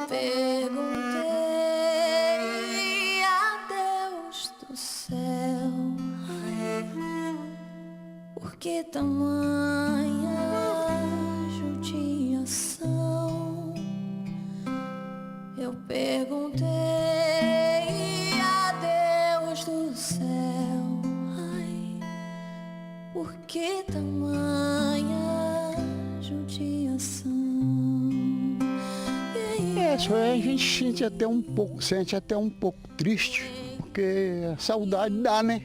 perguntei a Deus do céu, por que tamanha judiação? Eu perguntei a Deus do céu, por que tamanha judiação? A gente sente até um pouco triste, porque a saudade dá, né?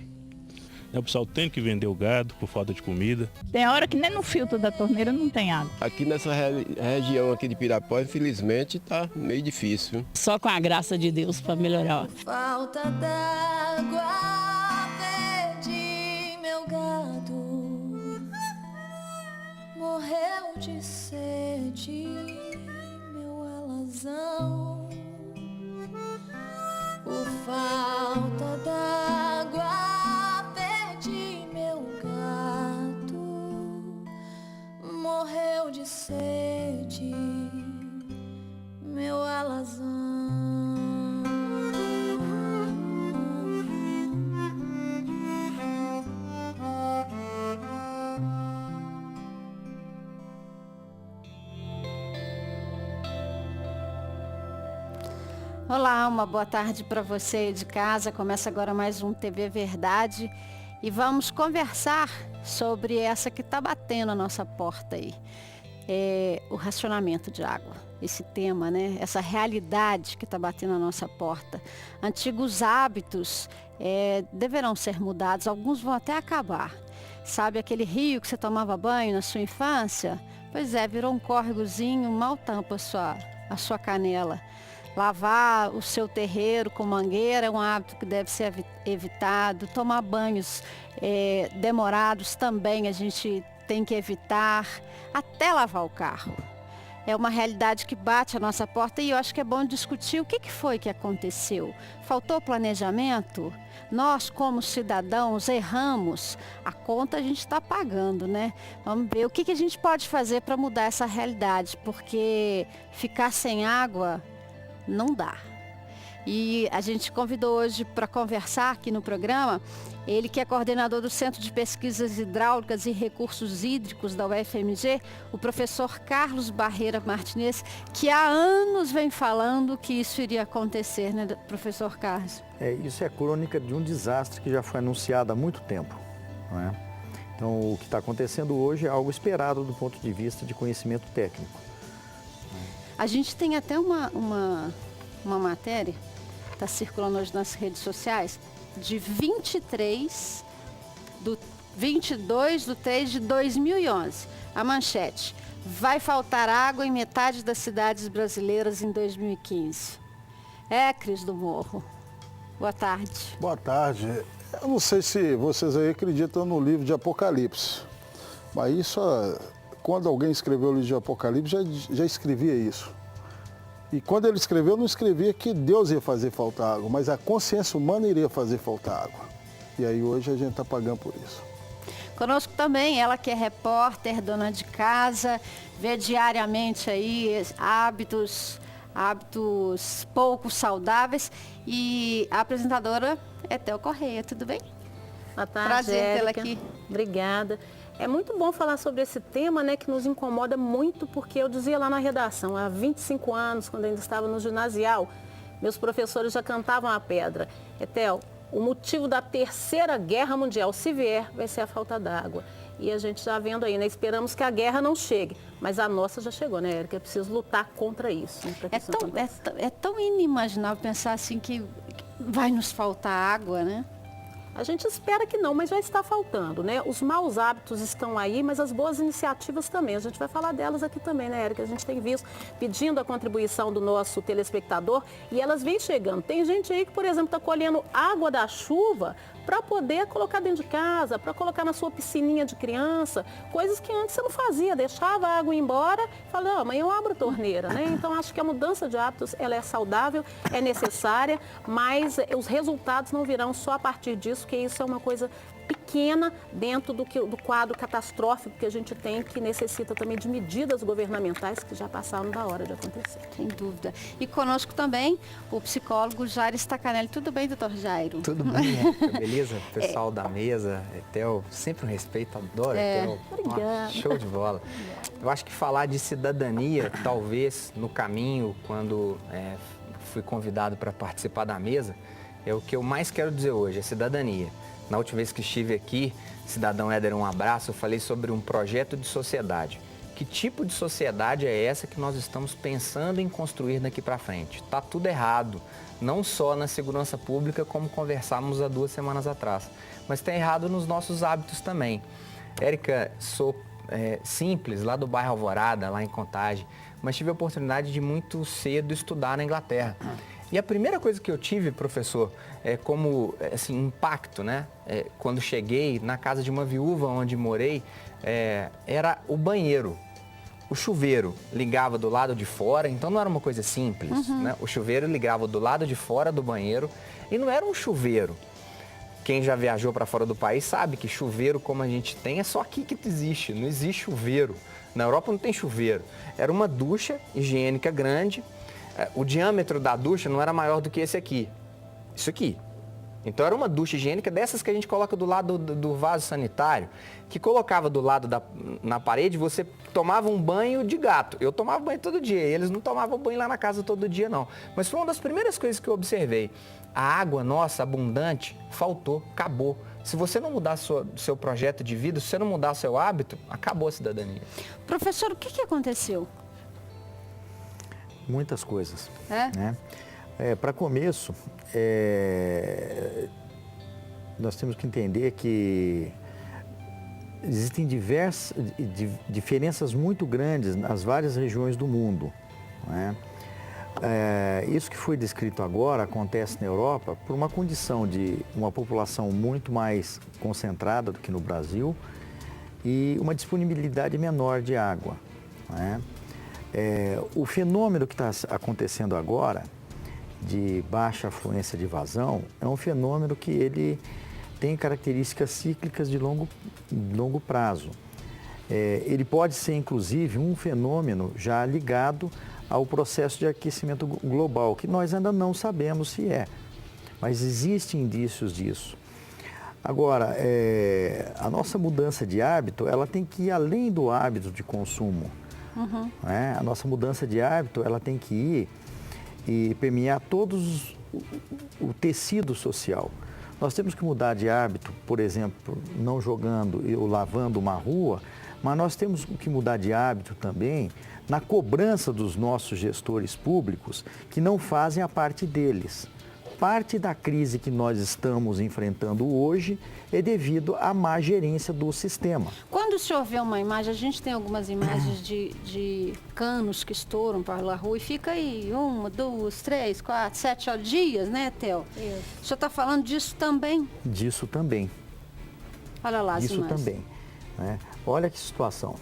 O pessoal tem que vender o gado por falta de comida. Tem hora que nem no filtro da torneira não tem água. Aqui nessa região aqui de Pirapó, infelizmente, está meio difícil. Só com a graça de Deus para melhorar. Falta d'água, perdi meu gado, morreu de sede meu alazão. Por falta d'água, perdi meu gado, morreu de sede meu alazão. Olá, uma boa tarde para você aí de casa. Começa agora mais um TV Verdade e vamos conversar sobre essa que está batendo a nossa porta aí. O racionamento de água, esse tema, né? Essa realidade que está batendo a nossa porta. Antigos hábitos deverão ser mudados, alguns vão até acabar. Sabe aquele rio que você tomava banho na sua infância? Pois é, virou um córregozinho, mal tampa a sua canela. Lavar o seu terreiro com mangueira é um hábito que deve ser evitado. Tomar banhos demorados também a gente tem que evitar. Até lavar o carro. É uma realidade que bate a nossa porta e eu acho que é bom discutir o que foi que aconteceu. Faltou planejamento? Nós, como cidadãos, erramos. A conta a gente está pagando, né? Vamos ver o que a gente pode fazer para mudar essa realidade, porque ficar sem água não dá. E a gente convidou hoje para conversar aqui no programa, ele que é coordenador do Centro de Pesquisas Hidráulicas e Recursos Hídricos da UFMG, o professor Carlos Barreira Martinez, que há anos vem falando que isso iria acontecer, né, professor Carlos? Isso é crônica de um desastre que já foi anunciado há muito tempo, não é? Então, o que está acontecendo hoje é algo esperado do ponto de vista de conhecimento técnico. A gente tem até uma matéria, está circulando hoje nas redes sociais, de 22 de 3 de 2011. A manchete: vai faltar água em metade das cidades brasileiras em 2015. Cris do Morro, boa tarde. Boa tarde. Eu não sei se vocês aí acreditam no livro de Apocalipse, mas isso, quando alguém escreveu o livro de Apocalipse, já escrevia isso. E quando ele escreveu, não escrevia que Deus ia fazer faltar água, mas a consciência humana iria fazer faltar água. E aí hoje a gente está pagando por isso. Conosco também, ela que é repórter, dona de casa, vê diariamente aí hábitos pouco saudáveis. E a apresentadora é Théo Correia, tudo bem? Boa tarde, prazer tê-la aqui. Obrigada. É muito bom falar sobre esse tema, né, que nos incomoda muito, porque eu dizia lá na redação, há 25 anos, quando eu ainda estava no ginasial, meus professores já cantavam a pedra. Théo, o motivo da Terceira Guerra Mundial, se vier, vai ser a falta d'água. E a gente já vendo aí, né, esperamos que a guerra não chegue, mas a nossa já chegou, né, Érica? É preciso lutar contra isso. Né, é tão inimaginável pensar assim que vai nos faltar água, né? A gente espera que não, mas já está faltando, né? Os maus hábitos estão aí, mas as boas iniciativas também. A gente vai falar delas aqui também, né, Érica? A gente tem visto pedindo a contribuição do nosso telespectador e elas vêm chegando. Tem gente aí que, por exemplo, está colhendo água da chuva para poder colocar dentro de casa, para colocar na sua piscininha de criança, coisas que antes você não fazia, deixava a água ir embora e falava, amanhã eu abro a torneira, né? Então, acho que a mudança de hábitos, ela é saudável, é necessária, mas os resultados não virão só a partir disso, que isso é uma coisa pequena dentro do quadro catastrófico que a gente tem, que necessita também de medidas governamentais que já passaram da hora de acontecer. Sem dúvida. E conosco também o psicólogo Jairo Stacanelli. Tudo bem, doutor Jairo? Tudo bem, Érica, beleza? Pessoal da mesa, Etel, sempre um respeito, adoro Etel. Obrigada. Show de bola. Eu acho que falar de cidadania, talvez no caminho, quando fui convidado para participar da mesa, é o que eu mais quero dizer hoje, é cidadania. Na última vez que estive aqui, cidadão Éder, um abraço, eu falei sobre um projeto de sociedade. Que tipo de sociedade é essa que nós estamos pensando em construir daqui para frente? Está tudo errado, não só na segurança pública, como conversamos há 2 semanas atrás, mas está errado nos nossos hábitos também. Érica, sou simples, lá do bairro Alvorada, lá em Contagem, mas tive a oportunidade de muito cedo estudar na Inglaterra. E a primeira coisa que eu tive, professor, como assim, impacto, né? Quando cheguei na casa de uma viúva onde morei, era o banheiro. O chuveiro ligava do lado de fora, então não era uma coisa simples, né? O chuveiro ligava do lado de fora do banheiro e não era um chuveiro. Quem já viajou para fora do país sabe que chuveiro como a gente tem é só aqui que existe, não existe chuveiro. Na Europa não tem chuveiro. Era uma ducha higiênica grande, o diâmetro da ducha não era maior do que esse aqui, isso aqui. Então era uma ducha higiênica dessas que a gente coloca do lado do vaso sanitário, que colocava do lado na parede, você tomava um banho de gato. Eu tomava banho todo dia, eles não tomavam banho lá na casa todo dia não. Mas foi uma das primeiras coisas que eu observei. A água nossa, abundante, faltou, acabou. Se você não mudar seu projeto de vida, se você não mudar seu hábito, acabou a cidadania. Professor, o que aconteceu? Muitas coisas. Né? Para começo, nós temos que entender que existem diferenças muito grandes nas várias regiões do mundo. Né? Isso que foi descrito agora acontece na Europa por uma condição de uma população muito mais concentrada do que no Brasil e uma disponibilidade menor de água. Né? O fenômeno que está acontecendo agora, de baixa afluência de vazão, é um fenômeno que ele tem características cíclicas de longo prazo. Ele pode ser, inclusive, um fenômeno já ligado ao processo de aquecimento global, que nós ainda não sabemos se é, mas existem indícios disso. Agora, a nossa mudança de hábito, ela tem que ir além do hábito de consumo. Né? A nossa mudança de hábito, ela tem que ir e permear todos o tecido social. Nós temos que mudar de hábito, por exemplo, não jogando ou lavando uma rua, mas nós temos que mudar de hábito também na cobrança dos nossos gestores públicos que não fazem a parte deles. Parte da crise que nós estamos enfrentando hoje é devido à má gerência do sistema. Quando o senhor vê uma imagem, a gente tem algumas imagens de canos que estouram pela rua e fica aí 1, 2, 3, 4, 7 dias, né, Theo? Isso. O senhor está falando disso também? Disso também. Olha lá as Isso imagens. também. Né? Olha que situação.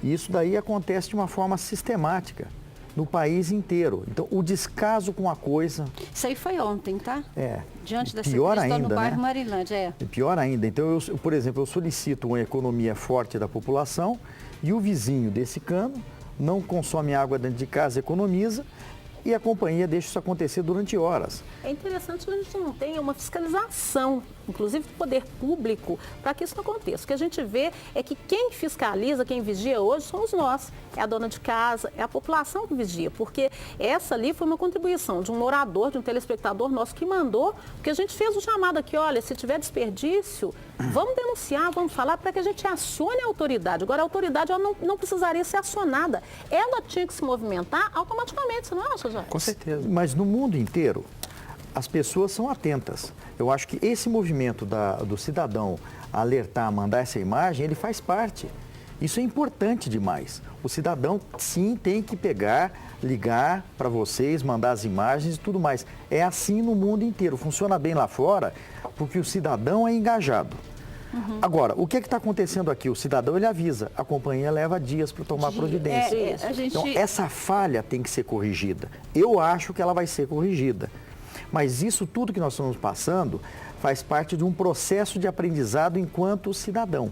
E isso daí acontece de uma forma sistemática no país inteiro. Então, o descaso com a coisa... Isso aí foi ontem, tá? Diante dessa pior questão ainda, no bairro né? Marilândia, Pior ainda. Então, por exemplo, eu solicito uma economia forte da população e o vizinho desse cano não consome água dentro de casa, economiza, e a companhia deixa isso acontecer durante horas. É interessante que a gente não tenha uma fiscalização, inclusive do poder público, para que isso não aconteça. O que a gente vê é que quem fiscaliza, quem vigia hoje, somos nós. É a dona de casa, é a população que vigia, porque essa ali foi uma contribuição de um morador, de um telespectador nosso que mandou, porque a gente fez o chamado aqui, olha, se tiver desperdício, vamos denunciar, vamos falar para que a gente acione a autoridade. Agora, a autoridade ela não precisaria ser acionada. Ela tinha que se movimentar automaticamente, você não acha, Jorge? Com certeza. Mas no mundo inteiro, as pessoas são atentas. Eu acho que esse movimento do cidadão alertar, mandar essa imagem, ele faz parte. Isso é importante demais. O cidadão, sim, tem que pegar, ligar para vocês, mandar as imagens e tudo mais. É assim no mundo inteiro. Funciona bem lá fora, porque o cidadão é engajado. Agora, o que está acontecendo aqui? O cidadão, ele avisa, a companhia leva dias para tomar providência. Então, essa falha tem que ser corrigida. Eu acho que ela vai ser corrigida. Mas isso tudo que nós estamos passando faz parte de um processo de aprendizado enquanto cidadão.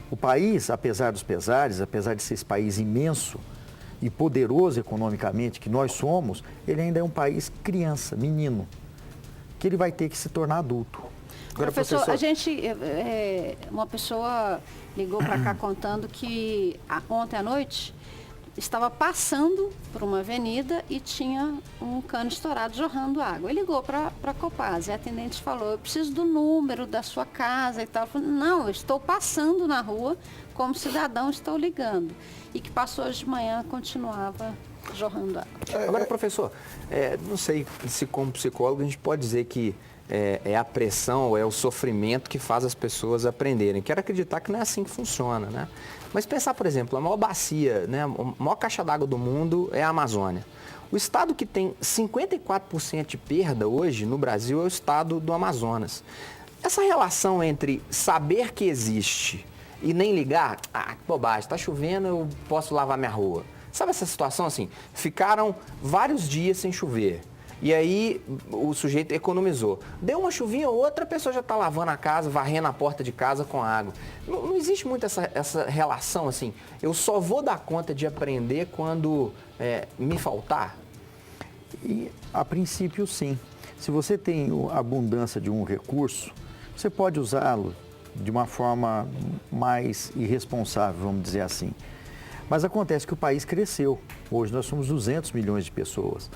O país, apesar dos pesares, apesar de ser esse país imenso e poderoso economicamente que nós somos, ele ainda é um país criança, menino, que ele vai ter que se tornar adulto. Agora, professor, uma pessoa ligou para cá contando que ontem à noite estava passando por uma avenida e tinha um cano estourado jorrando água. Ele ligou para a Copasa e a atendente falou, eu preciso do número da sua casa e tal. Ele falou, não, eu estou passando na rua, como cidadão estou ligando. E que passou hoje de manhã, continuava jorrando água. Agora, professor, não sei se como psicólogo a gente pode dizer que é a pressão ou é o sofrimento que faz as pessoas aprenderem. Quero acreditar que não é assim que funciona, né? Mas pensar, por exemplo, a maior bacia, né, a maior caixa d'água do mundo é a Amazônia. O estado que tem 54% de perda hoje no Brasil é o estado do Amazonas. Essa relação entre saber que existe e nem ligar, que bobagem, está chovendo, eu posso lavar minha rua. Sabe essa situação assim? Ficaram vários dias sem chover. E aí o sujeito economizou. Deu uma chuvinha ou outra, a pessoa já está lavando a casa, varrendo a porta de casa com água. Não existe muito essa relação assim. Eu só vou dar conta de aprender quando me faltar? E a princípio sim. Se você tem abundância de um recurso, você pode usá-lo de uma forma mais irresponsável, vamos dizer assim. Mas acontece que o país cresceu. Hoje nós somos 200 milhões de pessoas.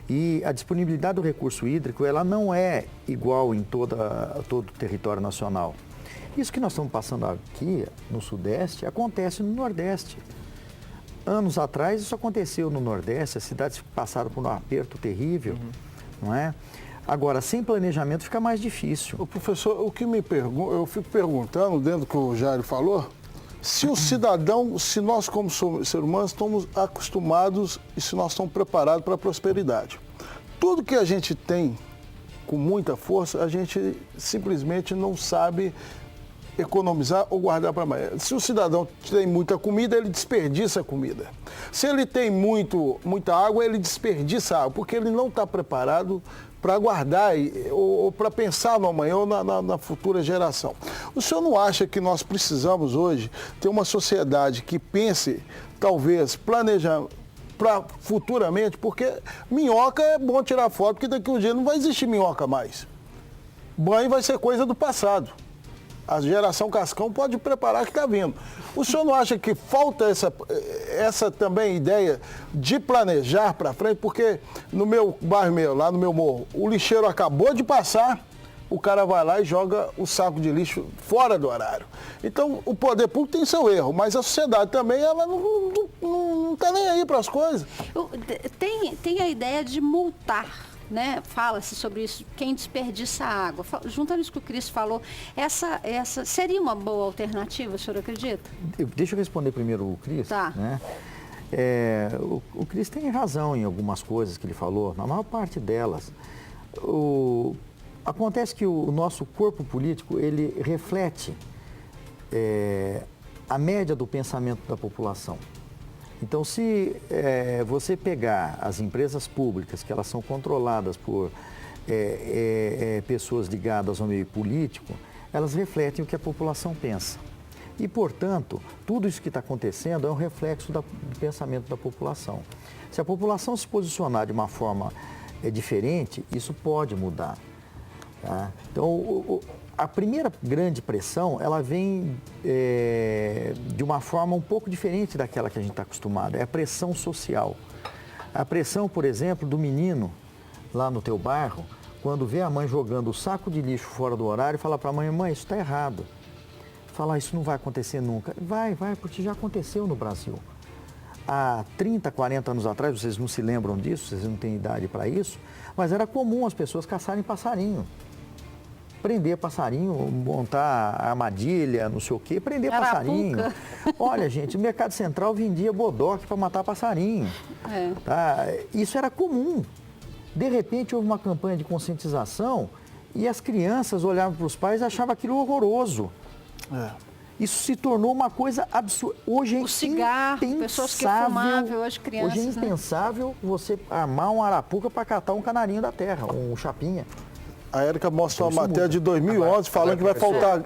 E a disponibilidade do recurso hídrico, ela não é igual em todo o território nacional. Isso que nós estamos passando aqui no Sudeste, acontece no Nordeste. Anos atrás, isso aconteceu no Nordeste, as cidades passaram por um aperto terrível, não é? Agora, sem planejamento fica mais difícil. O professor, o que eu fico perguntando, dentro do que o Jairo falou, se o cidadão, se nós como seres humanos estamos acostumados e se nós estamos preparados para a prosperidade. Tudo que a gente tem com muita força, a gente simplesmente não sabe economizar ou guardar para amanhã. Se o cidadão tem muita comida, ele desperdiça a comida. Se ele tem muita água, ele desperdiça água, porque ele não está preparado para guardar ou para pensar no amanhã ou na futura geração. O senhor não acha que nós precisamos hoje ter uma sociedade que pense, talvez, planejar para futuramente, porque minhoca é bom tirar foto, porque daqui a um dia não vai existir minhoca mais. Banho vai ser coisa do passado. A geração Cascão pode preparar que está vindo. O senhor não acha que falta essa também ideia de planejar para frente? Porque no meu bairro, lá no meu morro, o lixeiro acabou de passar, o cara vai lá e joga o saco de lixo fora do horário. Então, o poder público tem seu erro, mas a sociedade também, ela não está nem aí para as coisas. Tem a ideia de multar. Né? Fala-se sobre isso, quem desperdiça água. Juntando isso que o Cris falou, essa seria uma boa alternativa, o senhor acredita? Deixa eu responder primeiro o Cris. Tá. Né? O Cris tem razão em algumas coisas que ele falou, na maior parte delas. Acontece que o nosso corpo político, ele reflete a média do pensamento da população. Então, se você pegar as empresas públicas, que elas são controladas por pessoas ligadas ao meio político, elas refletem o que a população pensa. E, portanto, tudo isso que está acontecendo é um reflexo do pensamento da população. Se a população se posicionar de uma forma diferente, isso pode mudar. Tá? Então, a primeira grande pressão, ela vem de uma forma um pouco diferente daquela que a gente está acostumado. É a pressão social. A pressão, por exemplo, do menino lá no teu bairro, quando vê a mãe jogando o saco de lixo fora do horário, fala para a mãe, isso está errado. Fala, isso não vai acontecer nunca. Vai, porque já aconteceu no Brasil. Há 30, 40 anos atrás, vocês não se lembram disso, vocês não têm idade para isso, mas era comum as pessoas caçarem passarinho. Prender passarinho, montar armadilha, não sei o quê, prender passarinho. Olha, gente, o Mercado Central vendia bodoque para matar passarinho. Tá? Isso era comum. De repente, houve uma campanha de conscientização e as crianças olhavam para os pais e achavam aquilo horroroso. Isso se tornou uma coisa absurda. Hoje é o cigarro, pessoas que fumavam, hoje crianças. Hoje é impensável você armar uma arapuca para catar um canarinho da terra, um chapinha. A Érica mostrou Então, uma matéria de 2011 falando que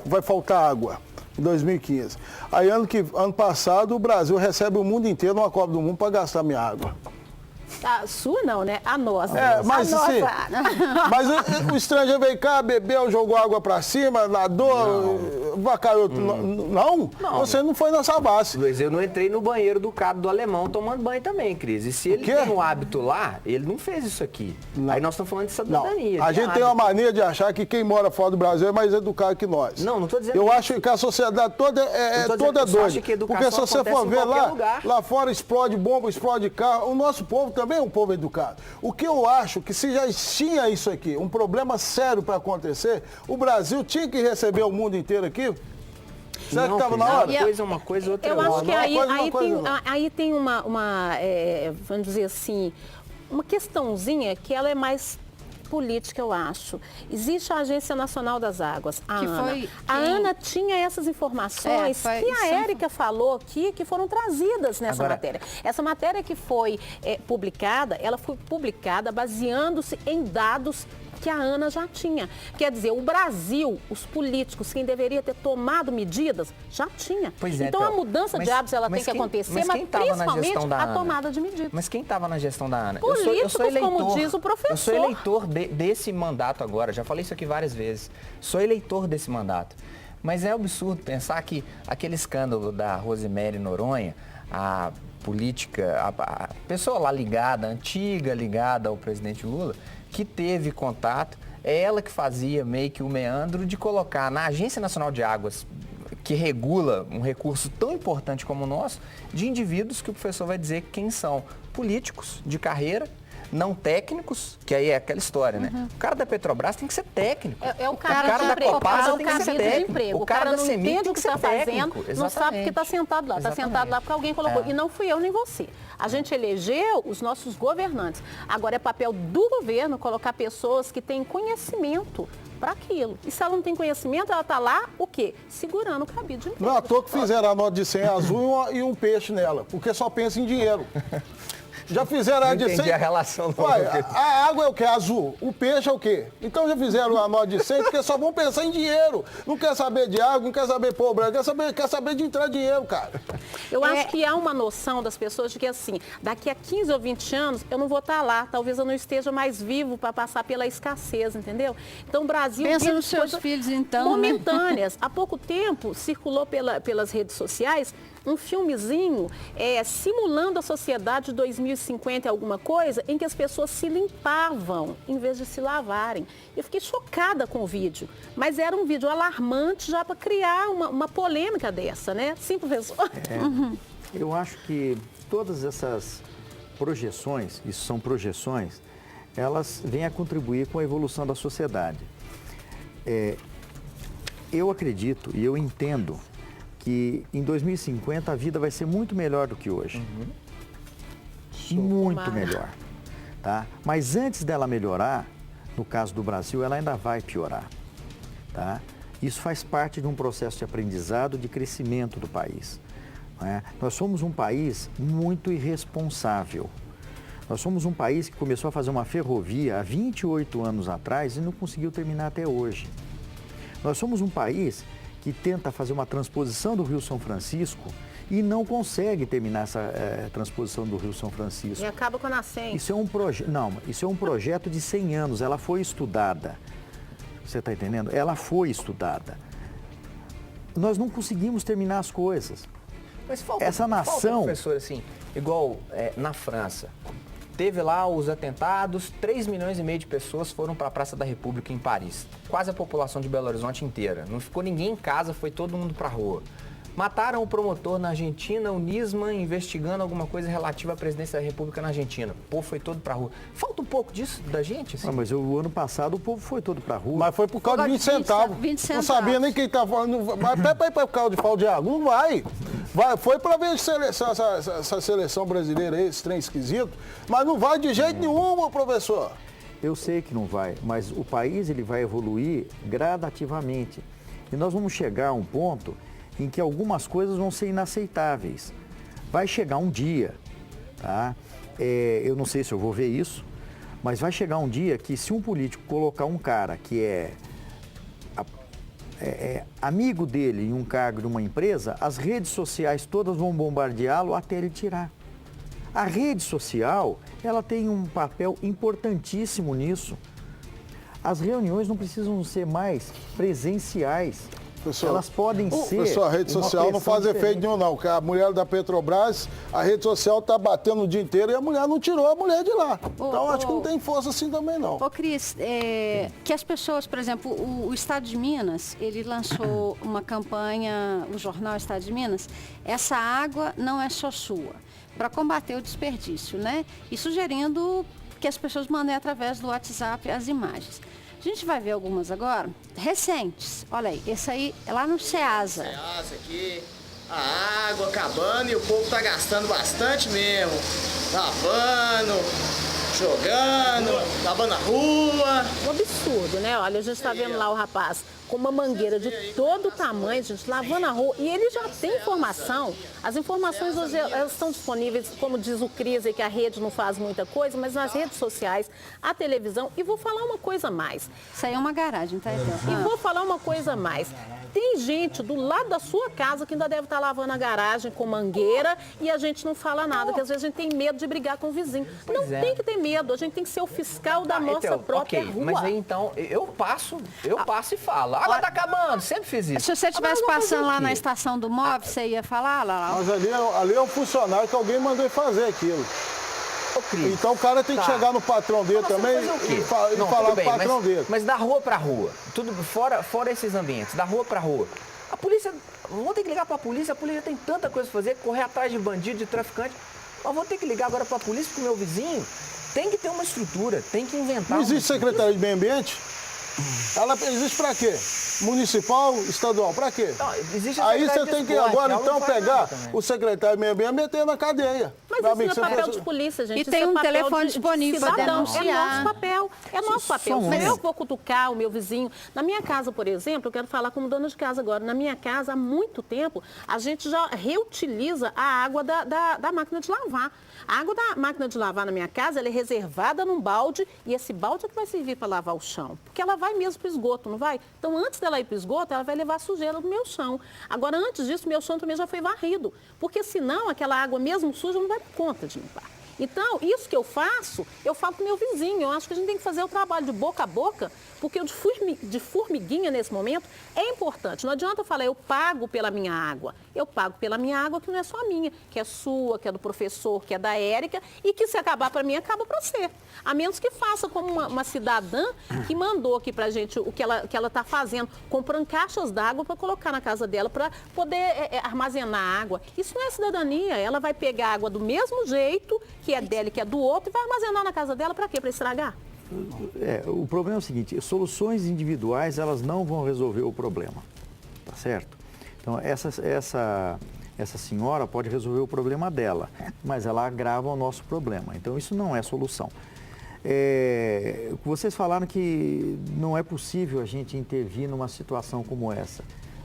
vai faltar água em 2015. Aí ano passado o Brasil recebe o mundo inteiro numa Copa do Mundo para gastar minha água. A sua não, né? A nossa. Mas assim, o estrangeiro veio cá, bebeu, jogou água pra cima, nadou, vacaiou. Não? Você não foi nessa base. Luiz, eu não entrei no banheiro do cabo do alemão tomando banho também, Cris. E se ele tem um hábito lá, ele não fez isso aqui. Não. Aí nós estamos falando de cidadania. A gente tem uma mania de achar que quem mora fora do Brasil é mais educado que nós. Não estou dizendo Eu isso. acho que a sociedade toda é toda doida. Porque se você for ver lá fora explode bomba, explode carro. O nosso povo também é um povo educado. O que eu acho que se já tinha isso aqui, um problema sério para acontecer, o Brasil tinha que receber o mundo inteiro aqui. Será que estava na hora? Uma coisa, outra Eu acho que aí tem uma vamos dizer assim, uma questãozinha que ela é mais política, eu acho. Existe a Agência Nacional das Águas, a ANA. A ANA tinha essas informações que a Érica falou aqui, que foram trazidas nessa matéria. Essa matéria que foi publicada, ela foi publicada baseando-se em dados que a ANA já tinha. Quer dizer, o Brasil, os políticos, quem deveria ter tomado medidas, já tinha. Então a mudança de hábitos ela tem que acontecer, mas principalmente a tomada de medidas. Mas quem estava na gestão da ANA? Políticos, como diz o professor. Eu sou eleitor desse mandato agora, já falei isso aqui várias vezes. Sou eleitor desse mandato. Mas é absurdo pensar que aquele escândalo da Rosemary Noronha, a política, a pessoa lá antiga ligada ao presidente Lula, que teve contato, é ela que fazia meio que o meandro de colocar na Agência Nacional de Águas, que regula um recurso tão importante como o nosso, de indivíduos que o professor vai dizer quem são políticos de carreira, não técnicos, que aí é aquela história, né? O cara da Petrobras tem que ser técnico. O cara da Copasa tem que ser técnico. O cara da não CEMIG entende tem o que que está ser fazendo, técnico. não sabe porque está sentado lá. Está sentado lá porque alguém colocou. E não fui eu nem você. A gente elegeu os nossos governantes. Agora é papel do governo colocar pessoas que têm conhecimento para aquilo. E se ela não tem conhecimento, ela está lá, o quê? Segurando o cabide de emprego. Não é à toa que fizeram a nota de 100 azul e um peixe nela, porque só pensa em dinheiro. Já fizeram a de 100... Entendi a relação. A água é o quê? Azul. O peixe é o quê? Então já fizeram a nota de 100 porque só vão pensar em dinheiro. Não quer saber de água, não quer saber pobreza, quer saber de entrar dinheiro, cara. Eu acho que há uma noção das pessoas de que, assim, daqui a 15 ou 20 anos, eu não vou estar lá. Talvez eu não esteja mais vivo para passar pela escassez, entendeu? Então, o Brasil... Pensa nos seus filhos, então, momentâneas. Há pouco tempo, circulou pelas redes sociais um filmezinho simulando a sociedade de 2050 alguma coisa, em que as pessoas se limpavam em vez de se lavarem. Eu fiquei chocada com o vídeo, mas era um vídeo alarmante já para criar uma polêmica dessa, né? Sim, professor? Eu acho que todas essas projeções, isso são projeções, elas vêm a contribuir com a evolução da sociedade. Eu acredito e eu entendo que em 2050 a vida vai ser muito melhor do que hoje. Muito melhor. Tá? Mas antes dela melhorar, no caso do Brasil, ela ainda vai piorar. Tá? Isso faz parte de um processo de aprendizado, de crescimento do país. Né? Nós somos um país muito irresponsável. Nós somos um país que começou a fazer uma ferrovia há 28 anos atrás e não conseguiu terminar até hoje. Nós somos um país que tenta fazer uma transposição do Rio São Francisco e não consegue terminar essa transposição do Rio São Francisco. E acaba com a nascente. Isso é um projeto de 100 anos, ela foi estudada. Você está entendendo? Ela foi estudada. Nós não conseguimos terminar as coisas. Mas falta, essa nação... professor, assim, igual na França. Teve lá os atentados, 3,5 milhões de pessoas foram para a Praça da República em Paris. Quase a população de Belo Horizonte inteira. Não ficou ninguém em casa, foi todo mundo para a rua. Mataram o promotor na Argentina, o Nisman, investigando alguma coisa relativa à presidência da República na Argentina. O povo foi todo para a rua. Falta um pouco disso da gente? Assim? Mas o ano passado o povo foi todo para a rua. Mas foi por causa de 20 centavos. 20 centavos. Não sabia nem quem estava falando. Mas para por causa de falta de água. Não vai. Foi para ver essa seleção brasileira aí, esse trem esquisito. Mas não vai de jeito nenhum, meu professor. Eu sei que não vai, mas o país ele vai evoluir gradativamente. E nós vamos chegar a um ponto em que algumas coisas vão ser inaceitáveis. Vai chegar um dia, tá? Eu não sei se eu vou ver isso, Mas vai chegar um dia que se um político colocar um cara que é amigo dele em um cargo de uma empresa, as redes sociais todas vão bombardeá-lo até ele tirar. A rede social, ela tem um papel importantíssimo nisso. As reuniões não precisam ser mais presenciais. Pessoal, elas podem ser. Pessoal, a rede social não faz efeito nenhum, não. Porque a mulher da Petrobras, a rede social está batendo o dia inteiro e a mulher não tirou a mulher de lá. Então acho que não tem força assim também, não. Ô, Cris, que as pessoas, por exemplo, o Estado de Minas, ele lançou uma campanha, o jornal Estado de Minas, essa água não é só sua, para combater o desperdício, né? E sugerindo que as pessoas mandem através do WhatsApp as imagens. A gente vai ver algumas agora, recentes. Olha aí, esse aí é lá no Ceasa. Ceasa aqui, a água acabando e o povo tá gastando bastante mesmo. Lavando, jogando, lavando a rua. Um absurdo, né? Olha, a gente tá vendo lá o rapaz com uma mangueira de todo tamanho, gente, lavando a rua. E ele já tem informação. As informações hoje elas estão disponíveis, como diz o Cris, que a rede não faz muita coisa, mas nas redes sociais, a televisão. E vou falar uma coisa a mais. Isso aí é uma garagem, tá? E vou falar uma coisa a mais. Tem gente do lado da sua casa que ainda deve estar lavando a garagem com mangueira e a gente não fala nada, porque às vezes a gente tem medo de brigar com o vizinho. Não tem que ter medo, a gente tem que ser o fiscal da nossa própria rua. Mas aí então, eu passo e falo. A água tá acabando, sempre fiz isso. Se você estivesse passando lá na estação do MOV, você ia falar lá. Mas ali é um funcionário que alguém mandou fazer aquilo. Então o cara tem que chegar no patrão dele também e falar com o patrão dele. Mas da rua pra rua, tudo fora esses ambientes, da rua pra rua. A polícia, vou ter que ligar pra polícia, a polícia tem tanta coisa a fazer, correr atrás de bandido, de traficante. Mas vou ter que ligar agora pra polícia, pro meu vizinho. Tem que ter uma estrutura, tem que inventar. Não existe secretaria de meio ambiente? Ela existe para quê? Municipal, estadual, para quê? Não, existe aí você tem que agora então pegar o secretário de meio ambiente e meter na cadeia. Mas isso não é papel de polícia, gente. E tem um telefone disponível para denunciar. É nosso papel, é nosso papel. Se eu vou cutucar o meu vizinho, na minha casa, por exemplo, eu quero falar como dona de casa agora, na minha casa há muito tempo, a gente já reutiliza a água da máquina de lavar. A água da máquina de lavar na minha casa, ela é reservada num balde e esse balde é que vai servir para lavar o chão. Porque ela vai mesmo para o esgoto, não vai? Então, antes dela ir para o esgoto, ela vai levar a sujeira do meu chão. Agora, antes disso, meu chão também já foi varrido. Porque senão, aquela água mesmo suja não vai dar conta de limpar. Então, isso que eu faço, eu falo para o meu vizinho. Eu acho que a gente tem que fazer o trabalho de boca a boca, porque o de formiguinha nesse momento é importante. Não adianta eu falar, eu pago pela minha água. Eu pago pela minha água que não é só minha, que é sua, que é do professor, que é da Érica, e que se acabar para mim, acaba para você. A menos que faça como uma cidadã que mandou aqui para a gente o que ela está fazendo, comprando caixas d'água para colocar na casa dela, para poder armazenar água. Isso não é cidadania. Ela vai pegar a água do mesmo jeito que é dela e que é do outro e vai armazenar na casa dela para quê? Para estragar? O problema é o seguinte, soluções individuais, elas não vão resolver o problema, tá certo? Então, essa senhora pode resolver o problema dela, mas ela agrava o nosso problema. Então, isso não é solução. Vocês falaram que não é possível a gente intervir numa situação como essa.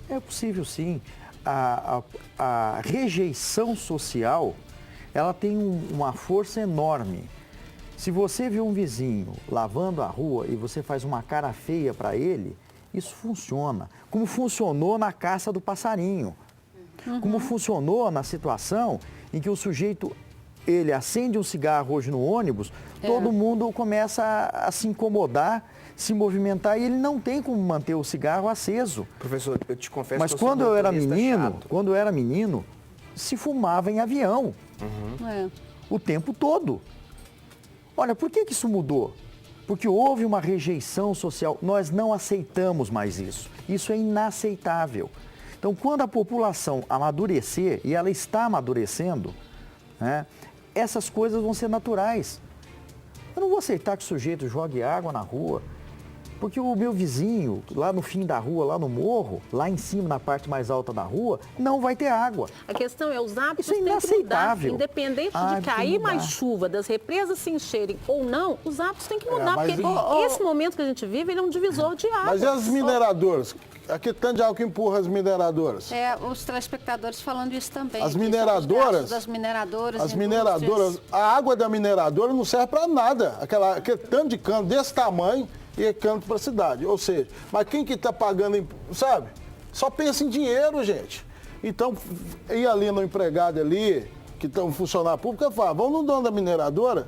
É possível sim. A rejeição social, ela tem uma força enorme. Se você vê um vizinho lavando a rua e você faz uma cara feia para ele, isso funciona. Como funcionou na caça do passarinho. Como funcionou na situação em que o sujeito, ele acende um cigarro hoje no ônibus, todo mundo começa a se incomodar, se movimentar e ele não tem como manter o cigarro aceso. Professor, eu te confesso Mas que eu quando sou eu era menino, se fumava em avião. O tempo todo. Olha, por que isso mudou? Porque houve uma rejeição social. Nós não aceitamos mais isso. Isso é inaceitável. Então, quando a população amadurecer, e ela está amadurecendo, né, essas coisas vão ser naturais. Eu não vou aceitar que o sujeito jogue água na rua. Porque o meu vizinho, lá no fim da rua, lá no morro, lá em cima, na parte mais alta da rua, não vai ter água. A questão é, os hábitos Isso é têm que mudar. inaceitável. Independente de cair mais chuva, das represas se encherem ou não, os hábitos têm que mudar. mas porque esse momento que a gente vive, ele é um divisor de água. Mas e as mineradoras? Aqui tanto de água que empurra as mineradoras. Os telespectadores falando isso também. As que mineradoras, são os gastos das mineradoras. as indústrias. mineradoras, a água da mineradora não serve para nada. Aquele tanto de cano desse tamanho e é cano para a cidade. Ou seja, mas quem que está pagando, sabe? Só pensa em dinheiro, gente. Então, ir ali no empregado ali, que estão funcionário público, fala, vamos no dono da mineradora,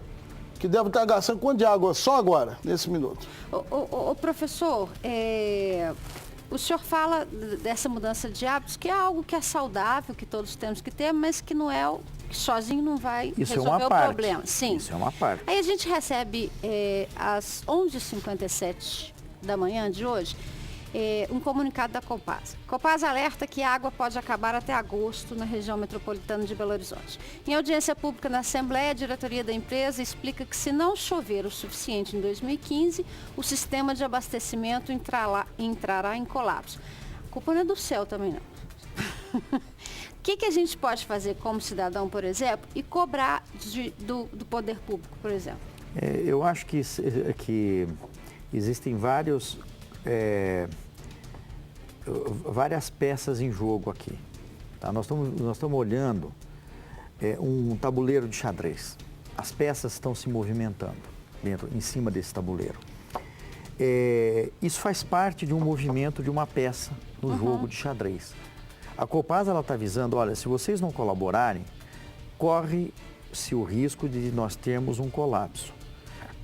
que deve estar gastando quanto de água só agora, nesse minuto. Ô, professor, o senhor fala dessa mudança de hábitos, que é algo que é saudável, que todos temos que ter, mas que não é que sozinho não vai resolver o problema. Sim. Isso é uma parte. Aí a gente recebe às 11h57 da manhã de hoje um comunicado da Copasa. Copasa alerta que a água pode acabar até agosto na região metropolitana de Belo Horizonte. Em audiência pública na Assembleia, a diretoria da empresa explica que se não chover o suficiente em 2015, o sistema de abastecimento entrará em colapso. A culpa não é do céu também, não. O que a gente pode fazer como cidadão, por exemplo, e cobrar do poder público, por exemplo? Eu acho que existem várias peças em jogo aqui. Tá? Nós estamos olhando um tabuleiro de xadrez. As peças estão se movimentando em cima desse tabuleiro. Isso faz parte de um movimento de uma peça no jogo de xadrez. A Copasa está avisando, olha, se vocês não colaborarem, corre-se o risco de nós termos um colapso.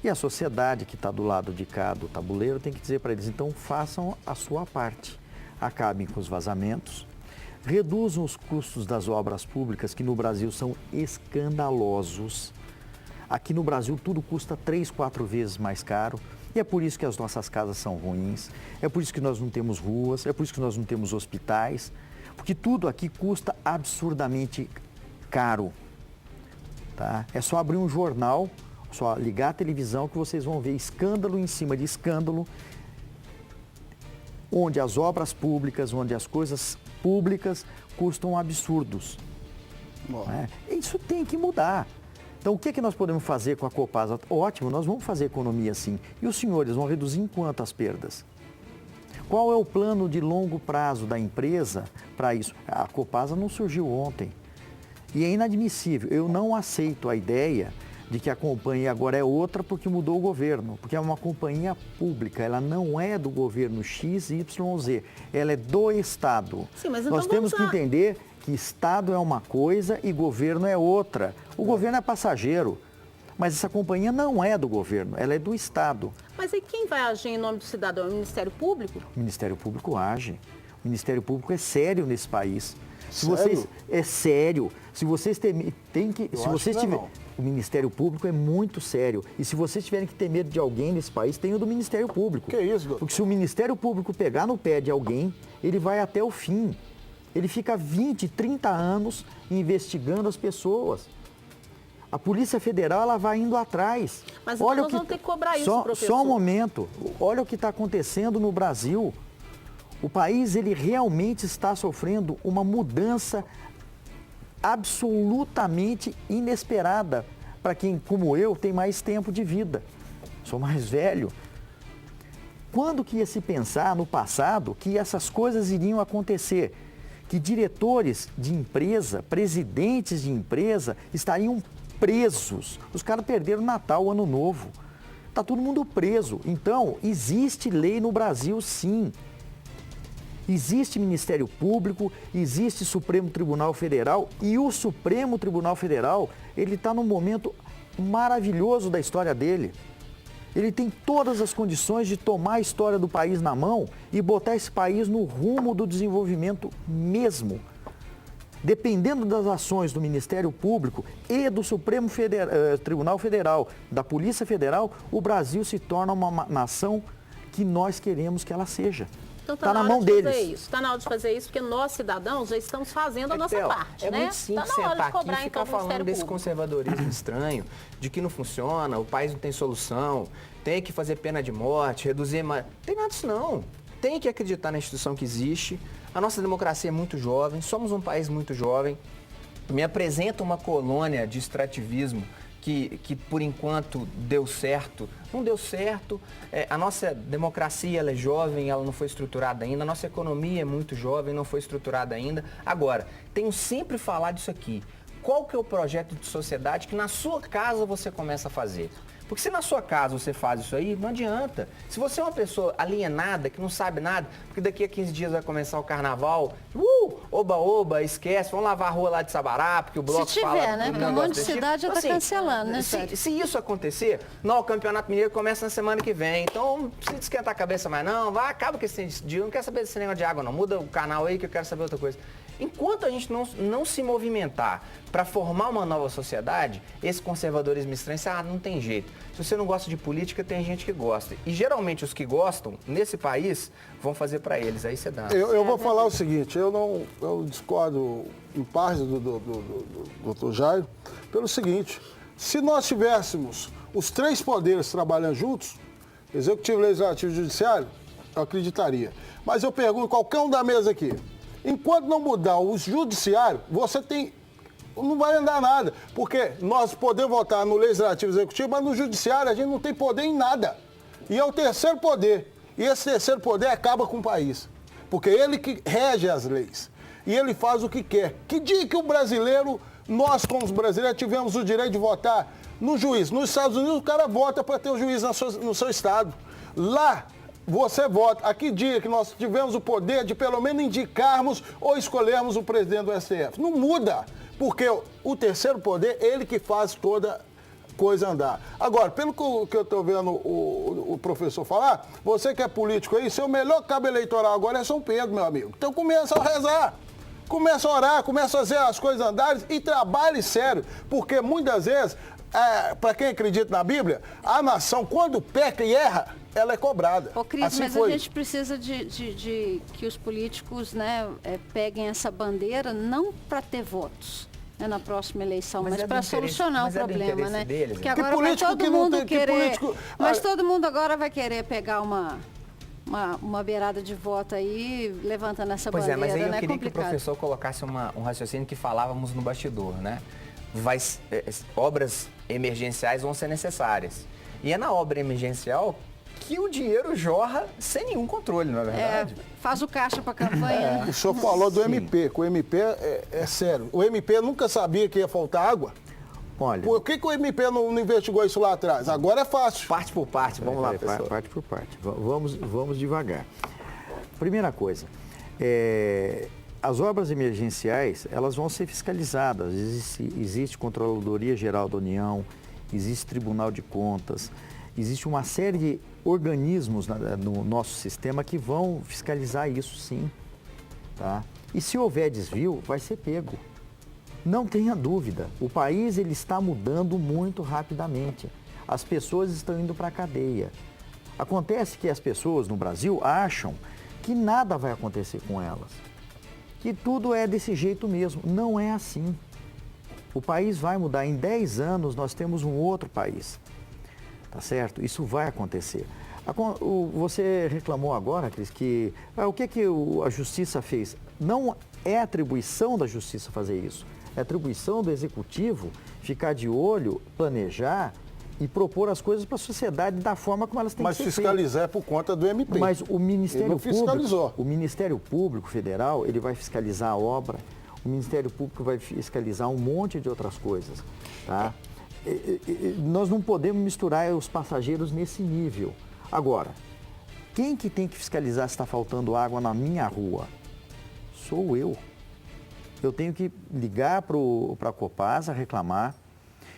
E a sociedade que está do lado de cá do tabuleiro tem que dizer para eles, então façam a sua parte. Acabem com os vazamentos, reduzam os custos das obras públicas, que no Brasil são escandalosos. Aqui no Brasil tudo custa 3, 4 vezes mais caro. E é por isso que as nossas casas são ruins, é por isso que nós não temos ruas, é por isso que nós não temos hospitais. Porque tudo aqui custa absurdamente caro. Tá? É só abrir um jornal, só ligar a televisão que vocês vão ver escândalo em cima de escândalo, onde as obras públicas, onde as coisas públicas custam absurdos. Isso tem que mudar. Então, o que nós podemos fazer com a Copasa? Ótimo, nós vamos fazer economia sim. E os senhores vão reduzir em quanto as perdas? Qual é o plano de longo prazo da empresa para isso? A Copasa não surgiu ontem. E é inadmissível. Eu não aceito a ideia de que a companhia agora é outra porque mudou o governo. Porque é uma companhia pública. Ela não é do governo XYZ. Ela é do Estado. Sim, mas então nós temos que entender que Estado é uma coisa e governo é outra. O governo é passageiro. Mas essa companhia não é do governo, ela é do Estado. Mas e quem vai agir em nome do cidadão? É o Ministério Público? O Ministério Público age. O Ministério Público é sério nesse país. É sério. Se vocês têm que... O Ministério Público é muito sério. E se vocês tiverem que ter medo de alguém nesse país, tem o do Ministério Público. Que isso, doutor? Porque se o Ministério Público pegar no pé de alguém, ele vai até o fim. Ele fica 20, 30 anos investigando as pessoas. A Polícia Federal, ela vai indo atrás. Mas então nós vamos ter que cobrar isso, professor. Só um momento. Olha o que está acontecendo no Brasil. O país, ele realmente está sofrendo uma mudança absolutamente inesperada para quem, como eu, tem mais tempo de vida. Sou mais velho. Quando que ia se pensar no passado que essas coisas iriam acontecer? Que diretores de empresa, presidentes de empresa estariam presos. Os caras perderam Natal, Ano Novo. Está todo mundo preso. Então, existe lei no Brasil, sim. Existe Ministério Público, existe Supremo Tribunal Federal e o Supremo Tribunal Federal, ele está num momento maravilhoso da história dele. Ele tem todas as condições de tomar a história do país na mão e botar esse país no rumo do desenvolvimento mesmo. Dependendo das ações do Ministério Público e do Supremo Tribunal Federal, da Polícia Federal, o Brasil se torna uma nação que nós queremos que ela seja. Então Tá na hora mão de fazer deles. isso. Está na hora de fazer isso, porque nós, cidadãos, já estamos fazendo a nossa parte, É né? muito simples Tá na hora sentar de cobrar, aqui e então, ficar do falando Ministério desse Público. conservadorismo estranho, de que não funciona, o país não tem solução, tem que fazer pena de morte, reduzir... Não tem nada disso não. Tem que acreditar na instituição que existe. A nossa democracia é muito jovem, somos um país muito jovem. Me apresenta uma colônia de extrativismo que por enquanto deu certo. Não deu certo. A nossa democracia ela é jovem, ela não foi estruturada ainda. A nossa economia é muito jovem, não foi estruturada ainda. Agora, tenho sempre falado disso aqui. Qual que é o projeto de sociedade que na sua casa você começa a fazer? Porque se na sua casa você faz isso aí, não adianta. Se você é uma pessoa alienada, que não sabe nada, porque daqui a 15 dias vai começar o carnaval, oba-oba, esquece, vamos lavar a rua lá de Sabará, porque o bloco Se tiver, fala... né? Porque um monte de cidade já está cancelando, né? Se isso acontecer, não, o Campeonato Mineiro começa na semana que vem, então não precisa esquentar a cabeça mais não, vai, acaba com esse dia, eu não quero saber desse negócio de água não, muda o canal aí que eu quero saber outra coisa. Enquanto a gente não se movimentar para formar uma nova sociedade, esse conservadorismo estranho, não tem jeito. Se você não gosta de política, tem gente que gosta. E geralmente os que gostam, nesse país, vão fazer para eles. Aí você dá. Eu vou falar o seguinte, eu discordo em parte do Dr. Jairo, pelo seguinte, se nós tivéssemos os três poderes trabalhando juntos, Executivo, Legislativo e Judiciário, eu acreditaria. Mas eu pergunto, qualquer um da mesa aqui, enquanto não mudar o Judiciário, não vai andar nada, porque nós podemos votar no Legislativo e Executivo, mas no Judiciário a gente não tem poder em nada. E é o terceiro poder. E esse terceiro poder acaba com o país. Porque ele que rege as leis. E ele faz o que quer. Que dia que o brasileiro, nós como brasileiros, tivemos o direito de votar no juiz? Nos Estados Unidos o cara vota para ter o juiz no seu estado. Lá você vota. A que dia que nós tivemos o poder de pelo menos indicarmos ou escolhermos o presidente do STF? Não muda. Porque o terceiro poder, ele que faz toda coisa andar. Agora, pelo que eu estou vendo o professor falar, você que é político aí, seu melhor cabo eleitoral agora é São Pedro, meu amigo. Então começa a rezar, começa a orar, começa a fazer as coisas andarem e trabalhe sério. Porque muitas vezes, para quem acredita na Bíblia, a nação, quando peca e erra, ela é cobrada. Ô, Cris, assim mas foi. a gente precisa de que os políticos, né, peguem essa bandeira não para ter votos, né, na próxima eleição, mas para solucionar o problema, né? Deles, porque agora vai todo mundo querer, mas todo mundo agora vai querer pegar uma beirada de voto aí, levantando essa bandeira, mas aí eu né? queria que o professor colocasse um raciocínio que falávamos no bastidor, né? Obras emergenciais vão ser necessárias. E é na obra emergencial que o dinheiro jorra sem nenhum controle, não é verdade? Faz o caixa para a campanha. O senhor falou do MP, que o MP é sério. O MP nunca sabia que ia faltar água? Olha, Por que o MP não investigou isso lá atrás? Agora é fácil. Parte por parte, vamos lá, professor. Parte por parte. Vamos devagar. Primeira coisa, as obras emergenciais, elas vão ser fiscalizadas. Existe Controladoria Geral da União, existe Tribunal de Contas, existe uma série de organismos no nosso sistema que vão fiscalizar isso, sim. Tá? E se houver desvio, vai ser pego. Não tenha dúvida, o país ele está mudando muito rapidamente. As pessoas estão indo para a cadeia. Acontece que as pessoas no Brasil acham que nada vai acontecer com elas, que tudo é desse jeito mesmo. Não é assim. O país vai mudar. Em 10 anos nós temos um outro país. Tá certo? Isso vai acontecer. Você reclamou agora, Cris, que o que a Justiça fez? Não é atribuição da Justiça fazer isso. É atribuição do Executivo ficar de olho, planejar e propor as coisas para a sociedade da forma como elas têm que ser feitas. Mas fiscalizar é por conta do MP. Mas o Ministério fiscalizou. O Ministério Público Federal, ele vai fiscalizar a obra. O Ministério Público vai fiscalizar um monte de outras coisas, tá? Nós não podemos misturar os passageiros nesse nível. Agora, quem que tem que fiscalizar se está faltando água na minha rua? Sou eu. Eu tenho que ligar para a Copasa, reclamar.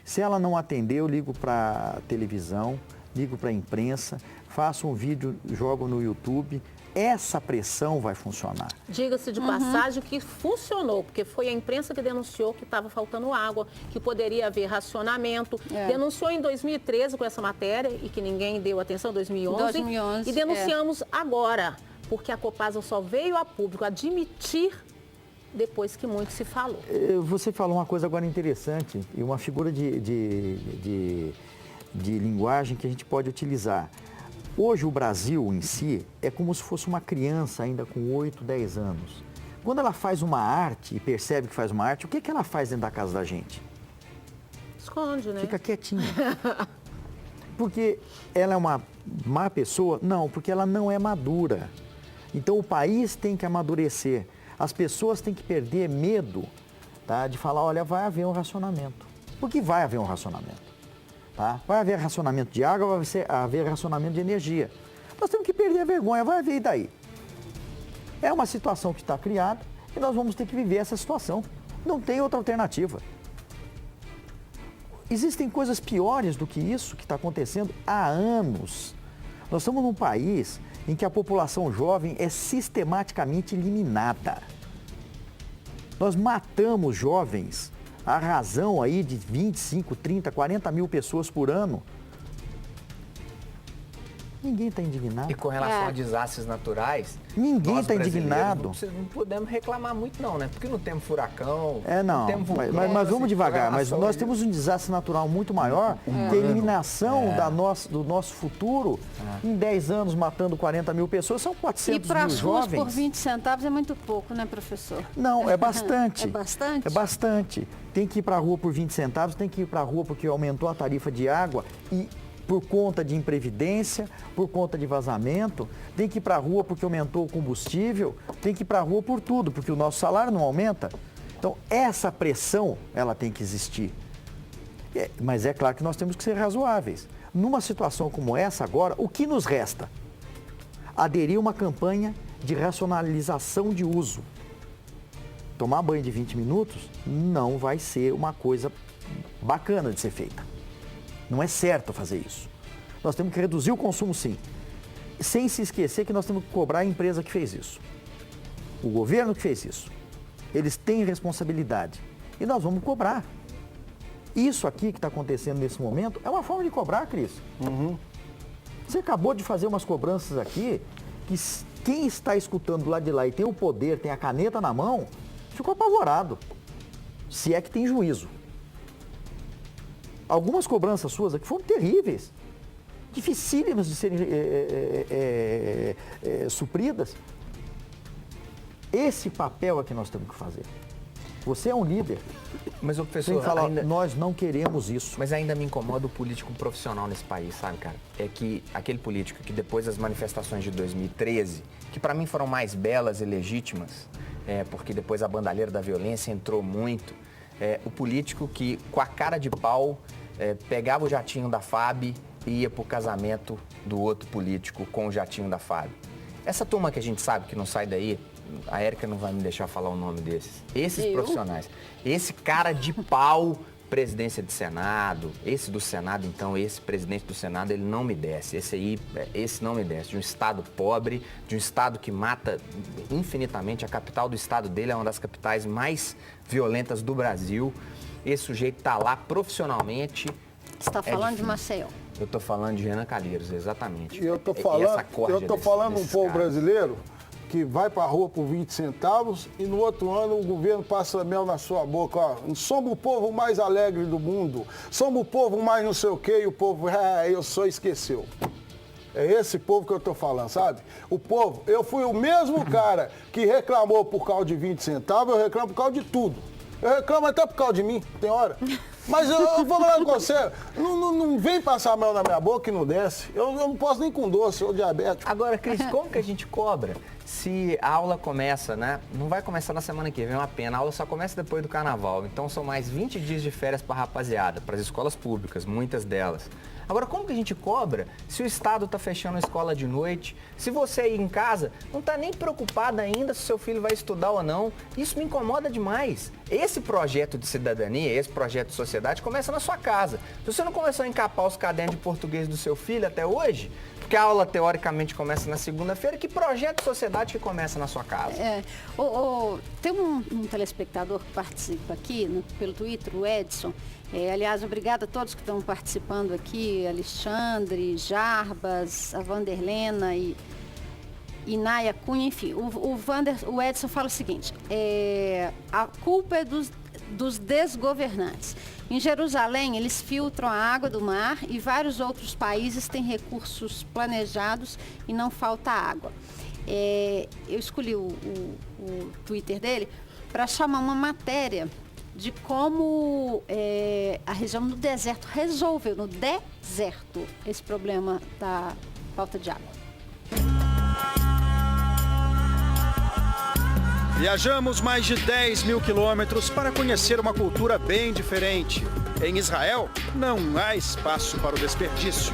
Se ela não atender, eu ligo para a televisão, ligo para a imprensa, faço um vídeo, jogo no YouTube. Essa pressão vai funcionar. Diga-se de passagem que funcionou, porque foi a imprensa que denunciou que estava faltando água, que poderia haver racionamento. Denunciou em 2013 com essa matéria e que ninguém deu atenção, 2011. E denunciamos agora. porque a Copasa só veio a público admitir depois que muito se falou. Você falou uma coisa agora interessante e uma figura de linguagem que a gente pode utilizar. Hoje o Brasil em si é como se fosse uma criança ainda com 8, 10 anos. Quando ela faz uma arte e percebe que faz uma arte, o que ela faz dentro da casa da gente? Esconde, né? Fica quietinha. Porque ela é uma má pessoa? Não, porque ela não é madura. Então o país tem que amadurecer. As pessoas têm que perder medo, tá, de falar, olha, vai haver um racionamento. Porque vai haver um racionamento. Tá? Vai haver racionamento de água, vai haver racionamento de energia. Nós temos que perder a vergonha, vai haver e daí? É uma situação que está criada e nós vamos ter que viver essa situação. Não tem outra alternativa. Existem coisas piores do que isso que está acontecendo há anos. Nós estamos num país em que a população jovem é sistematicamente eliminada. Nós matamos jovens à razão aí de 25, 30, 40 mil pessoas por ano. Ninguém está indignado. E com relação a desastres naturais, ninguém nós está indignado. Não podemos reclamar muito não, né? Porque não temos furacão, não temos vulcão, mas vamos devagar. Mas nós de... temos um desastre natural muito maior, que é a eliminação do nosso futuro em 10 anos, matando 40 mil pessoas, são 400 E para mil as ruas jovens. por 20 centavos é muito pouco, né, professor? Não, é bastante. É bastante? É bastante. Tem que ir para a rua por 20 centavos, tem que ir para a rua porque aumentou a tarifa de água e por conta de imprevidência, por conta de vazamento, tem que ir para a rua porque aumentou o combustível, tem que ir para a rua por tudo, porque o nosso salário não aumenta. Então, essa pressão, ela tem que existir. Mas é claro que nós temos que ser razoáveis. Numa situação como essa agora, o que nos resta? Aderir a uma campanha de racionalização de uso. Tomar banho de 20 minutos não vai ser uma coisa bacana de ser feita. Não é certo fazer isso. Nós temos que reduzir o consumo, sim. Sem se esquecer que nós temos que cobrar a empresa que fez isso. O governo que fez isso. Eles têm responsabilidade. E nós vamos cobrar. Isso aqui que está acontecendo nesse momento é uma forma de cobrar, Cris. Você acabou de fazer umas cobranças aqui que quem está escutando do lado de lá e tem o poder, tem a caneta na mão, ficou apavorado. Se é que tem juízo. Algumas cobranças suas aqui foram terríveis, dificílimas de serem supridas. Esse papel é que nós temos que fazer. Você é um líder. Mas o professor, tem que falar, ainda... nós não queremos isso. Mas ainda me incomoda o político profissional nesse país, sabe, cara? É que aquele político que depois das manifestações de 2013, que para mim foram mais belas e legítimas, porque depois a bandalheira da violência entrou muito, o político que, com a cara de pau, pegava o jatinho da FAB e ia pro casamento do outro político com o jatinho da FAB. Essa turma que a gente sabe que não sai daí, a Érica não vai me deixar falar o nome desses. Esses profissionais. Esse cara de pau, presidência de Senado, esse do Senado, então, esse presidente do Senado, ele não me desce. Esse não me desce. De um estado pobre, de um estado que mata infinitamente. A capital do estado dele é uma das capitais mais violentas do Brasil. Esse sujeito está lá profissionalmente. Você está falando de Maceió? Eu estou falando de Renan Calheiros, exatamente. E eu estou falando um povo brasileiro que vai para a rua por 20 centavos e no outro ano o governo passa mel na sua boca. Ó, somos o povo mais alegre do mundo, somos o povo mais não sei o quê, e o povo, eu só esqueceu. É esse povo que eu estou falando, sabe? O povo, eu fui o mesmo cara que reclamou por causa de 20 centavos, eu reclamo por causa de tudo. Eu reclamo até por causa de mim, tem hora. Mas eu vou falar com você, não vem passar a mão na minha boca e não desce. Eu não posso nem com doce, eu sou diabético. Agora, Cris, como que a gente cobra se a aula começa, né? Não vai começar na semana que vem, é uma pena. A aula só começa depois do carnaval. Então são mais 20 dias de férias para a rapaziada, para as escolas públicas, muitas delas. Agora, como que a gente cobra se o Estado está fechando a escola de noite? Se você aí em casa não está nem preocupado ainda se seu filho vai estudar ou não? Isso me incomoda demais. Esse projeto de cidadania, esse projeto de sociedade começa na sua casa. Se você não começou a encapar os cadernos de português do seu filho até hoje, porque a aula teoricamente começa na segunda-feira, que projeto de sociedade que começa na sua casa? Tem um telespectador que participa aqui pelo Twitter, o Edson. Aliás, obrigada a todos que estão participando aqui, Alexandre, Jarbas, a Vanderlena e Inaya Cunha, enfim, o Edson fala o seguinte, a culpa é dos desgovernantes. Em Jerusalém, eles filtram a água do mar e vários outros países têm recursos planejados e não falta água. Eu escolhi o Twitter dele para chamar uma matéria de como a região do deserto resolveu, no deserto, esse problema da falta de água. Viajamos mais de 10 mil quilômetros para conhecer uma cultura bem diferente. Em Israel, não há espaço para o desperdício.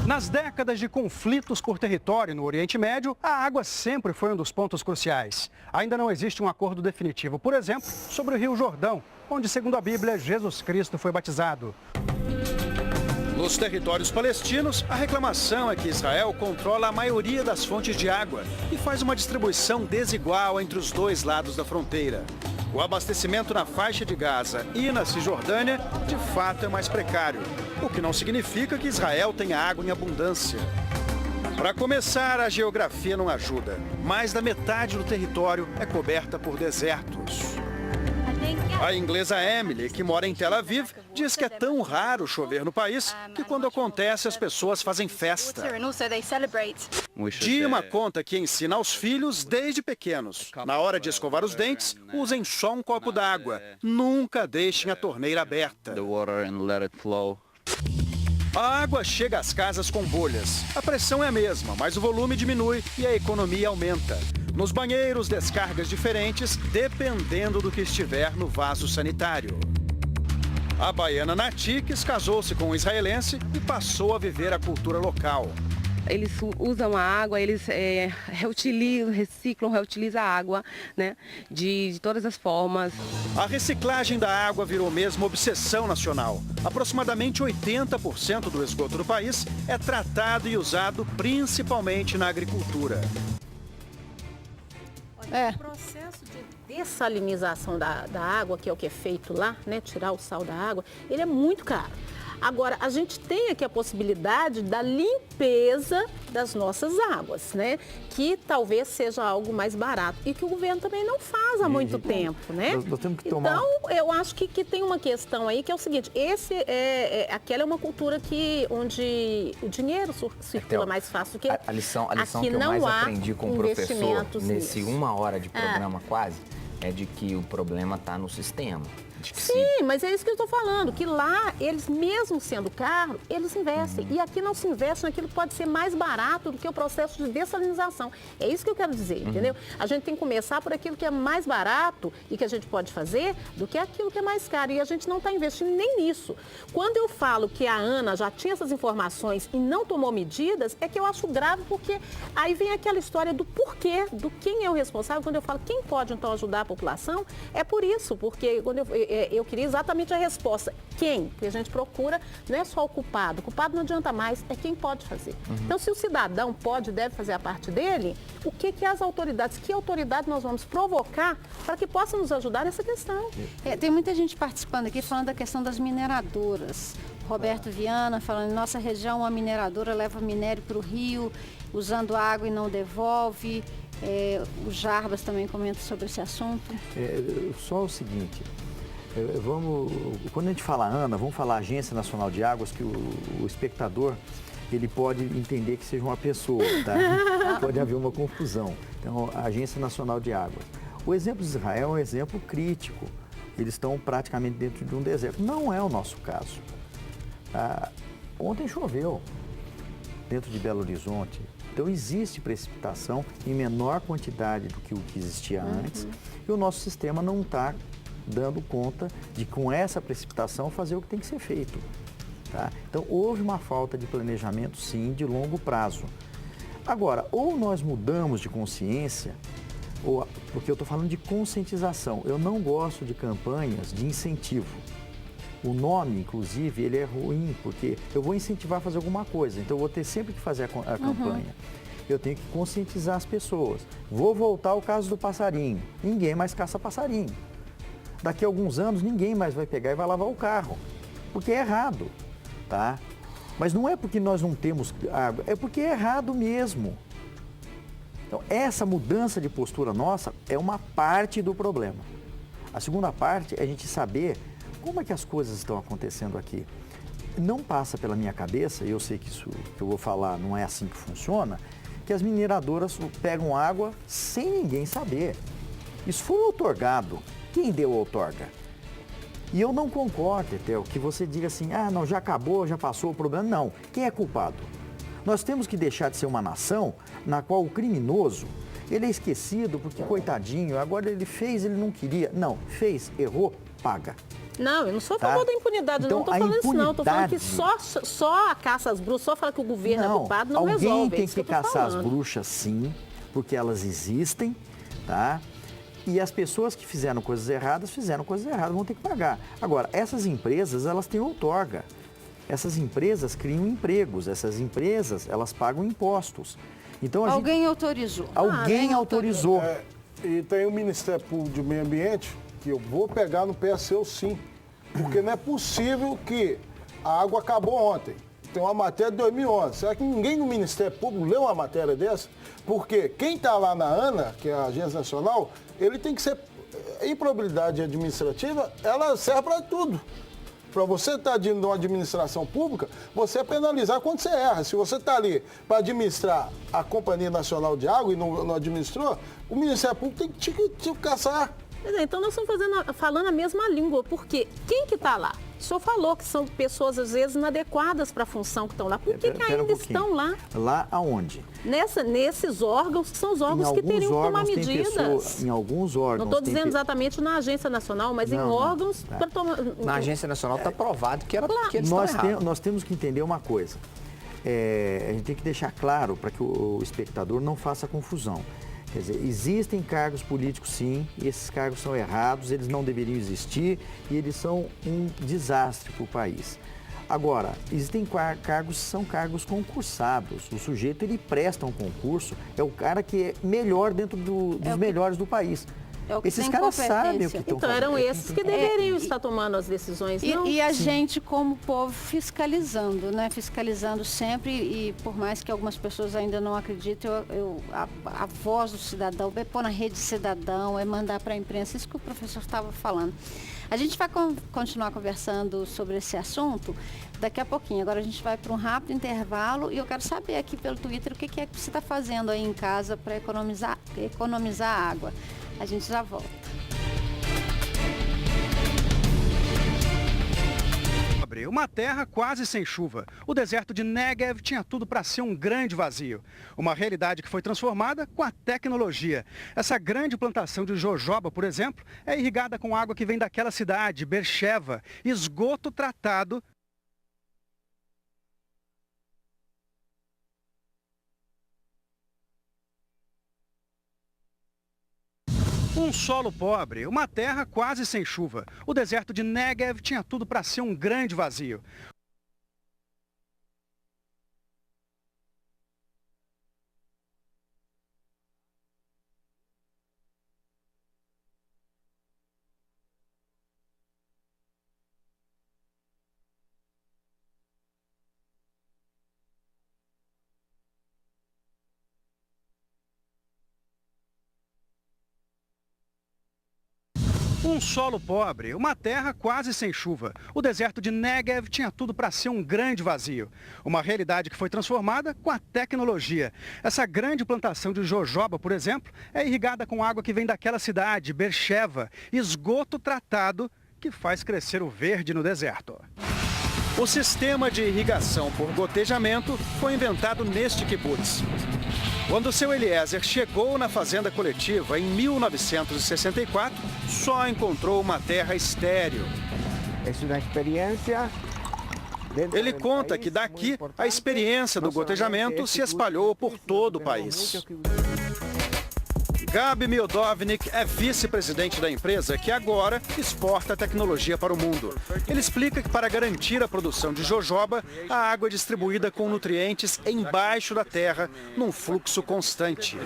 Nas décadas de conflitos por território no Oriente Médio, a água sempre foi um dos pontos cruciais. Ainda não existe um acordo definitivo, por exemplo, sobre o Rio Jordão, onde, segundo a Bíblia, Jesus Cristo foi batizado. Nos territórios palestinos, a reclamação é que Israel controla a maioria das fontes de água e faz uma distribuição desigual entre os dois lados da fronteira. O abastecimento na faixa de Gaza e na Cisjordânia, de fato, é mais precário, o que não significa que Israel tenha água em abundância. Para começar, a geografia não ajuda. Mais da metade do território é coberta por desertos. A inglesa Emily, que mora em Tel Aviv, diz que é tão raro chover no país que quando acontece as pessoas fazem festa. Dima conta que ensina aos filhos desde pequenos. Na hora de escovar os dentes, usem só um copo d'água. Nunca deixem a torneira aberta. A água chega às casas com bolhas. A pressão é a mesma, mas o volume diminui e a economia aumenta. Nos banheiros, descargas diferentes, dependendo do que estiver no vaso sanitário. A baiana Natix casou-se com um israelense e passou a viver a cultura local. Eles usam a água, eles reutilizam a água, né, de todas as formas. A reciclagem da água virou mesmo obsessão nacional. Aproximadamente 80% do esgoto do país é tratado e usado principalmente na agricultura. O processo de dessalinização da água, que é o que é feito lá, né, tirar o sal da água, ele é muito caro. Agora, a gente tem aqui a possibilidade da limpeza das nossas águas, né? Que talvez seja algo mais barato e que o governo também não faz há muito tempo, né? Nós temos que tomar... Então, eu acho que tem uma questão aí que é o seguinte, aquela é uma cultura onde o dinheiro circula mais fácil do que a lição que eu mais aprendi com o professor nesse 1 hora de programa quase, é de que o problema está no sistema. Sim, mas é isso que eu estou falando, que lá, eles mesmo sendo caro, eles investem. E aqui não se investe naquilo que pode ser mais barato do que o processo de dessalinização. É isso que eu quero dizer, entendeu? A gente tem que começar por aquilo que é mais barato e que a gente pode fazer do que aquilo que é mais caro. E a gente não está investindo nem nisso. Quando eu falo que a Ana já tinha essas informações e não tomou medidas, é que eu acho grave, porque aí vem aquela história do porquê, do quem é o responsável. Quando eu falo quem pode, então, ajudar a população, é por isso, porque quando eu queria exatamente a resposta. Quem? Porque a gente procura, não é só o culpado. O culpado não adianta mais, é quem pode fazer. Então, se o cidadão pode, deve fazer a parte dele, o que as autoridades, que autoridade nós vamos provocar para que possa nos ajudar nessa questão? Tem muita gente participando aqui falando da questão das mineradoras. Roberto Viana falando, em nossa região a mineradora leva minério para o rio, usando água e não devolve. O Jarbas também comenta sobre esse assunto. Só o seguinte... quando a gente fala ANA, vamos falar Agência Nacional de Águas, que o espectador ele pode entender que seja uma pessoa, tá? Pode haver uma confusão. Então, a Agência Nacional de Águas. O exemplo de Israel é um exemplo crítico. Eles estão praticamente dentro de um deserto. Não é o nosso caso. Ontem choveu dentro de Belo Horizonte. Então, existe precipitação em menor quantidade do que o que existia antes. E o nosso sistema não está dando conta de, com essa precipitação, fazer o que tem que ser feito. Tá? Então, houve uma falta de planejamento, sim, de longo prazo. Agora, ou nós mudamos de consciência, porque eu estou falando de conscientização. Eu não gosto de campanhas de incentivo. O nome, inclusive, ele é ruim, porque eu vou incentivar a fazer alguma coisa. Então, eu vou ter sempre que fazer a campanha. Eu tenho que conscientizar as pessoas. Vou voltar ao caso do passarinho. Ninguém mais caça passarinho. Daqui a alguns anos, ninguém mais vai pegar e vai lavar o carro, porque é errado, tá? Mas não é porque nós não temos água, é porque é errado mesmo. Então, essa mudança de postura nossa é uma parte do problema. A segunda parte é a gente saber como é que as coisas estão acontecendo aqui. Não passa pela minha cabeça, e eu sei que isso que eu vou falar não é assim que funciona, que as mineradoras pegam água sem ninguém saber. Isso foi outorgado. Quem deu a outorga? E eu não concordo, Etel, que você diga assim, não, já acabou, já passou o problema. Não. Quem é culpado? Nós temos que deixar de ser uma nação na qual o criminoso, ele é esquecido porque, coitadinho, agora ele fez, ele não queria. Não, fez, errou, paga. Não, eu não sou a favor da impunidade, então, não estou falando isso não. Estou falando que só a caça às bruxas, só falar que o governo é culpado, não resolve. Alguém tem que caçar as bruxas, sim, porque elas existem, tá? E as pessoas que fizeram coisas erradas, vão ter que pagar. Agora, essas empresas, elas têm outorga. Essas empresas criam empregos, essas empresas, elas pagam impostos. Então, alguém autorizou. Alguém autorizou. E tem o Ministério Público de Meio Ambiente, que eu vou pegar no pé seu sim. Porque não é possível que a água acabou ontem. Tem uma matéria de 2011. Será que ninguém no Ministério Público leu uma matéria dessa? Porque quem está lá na ANA, que é a Agência Nacional, ele tem que ser... Improbidade administrativa, ela serve para tudo. Para você estar dentro de uma administração pública, você é penalizar quando você erra. Se você está ali para administrar a Companhia Nacional de Água e não administrou, o Ministério Público tem que te caçar. Então nós estamos falando a mesma língua, porque quem que está lá? O senhor falou que são pessoas, às vezes, inadequadas para a função que estão lá. Por que ainda estão lá? Lá aonde? Nesses órgãos, que são os órgãos que teriam que tomar medidas. Em alguns órgãos. Não estou dizendo exatamente na Agência Nacional, mas em órgãos para tomar... Na Agência Nacional está provado que eles estão errados. Nós temos que entender uma coisa. A gente tem que deixar claro para que o espectador não faça confusão. Quer dizer, existem cargos políticos, sim, e esses cargos são errados, eles não deveriam existir e eles são um desastre para o país. Agora, existem cargos que são cargos concursados. O sujeito, ele presta um concurso, é o cara que é melhor dentro dos melhores do país. Esses caras sabem o que estão fazendo. Então, eram esses que deveriam estar tomando as decisões, não? E a gente, como povo, fiscalizando, né? Fiscalizando sempre, e por mais que algumas pessoas ainda não acreditem, a voz do cidadão, é pôr na rede cidadão, é mandar para a imprensa, isso que o professor estava falando. A gente vai continuar conversando sobre esse assunto daqui a pouquinho. Agora a gente vai para um rápido intervalo e eu quero saber aqui pelo Twitter o que é que você está fazendo aí em casa para economizar água. A gente já volta. Uma terra quase sem chuva. O deserto de Negev tinha tudo para ser um grande vazio. Uma realidade que foi transformada com a tecnologia. Essa grande plantação de jojoba, por exemplo, é irrigada com água que vem daquela cidade, Beersheva, esgoto tratado. Um solo pobre, uma terra quase sem chuva. O deserto de Negev tinha tudo para ser um grande vazio. Um solo pobre, uma terra quase sem chuva. O deserto de Negev tinha tudo para ser um grande vazio. Uma realidade que foi transformada com a tecnologia. Essa grande plantação de jojoba, por exemplo, é irrigada com água que vem daquela cidade, Beersheva, esgoto tratado que faz crescer o verde no deserto. O sistema de irrigação por gotejamento foi inventado neste kibbutz. Quando seu Eliezer chegou na fazenda coletiva em 1964, só encontrou uma terra estéril. Ele conta que daqui a experiência do gotejamento se espalhou por todo o país. Gabi Mildovnik é vice-presidente da empresa que agora exporta tecnologia para o mundo. Ele explica que para garantir a produção de jojoba, a água é distribuída com nutrientes embaixo da terra, num fluxo constante.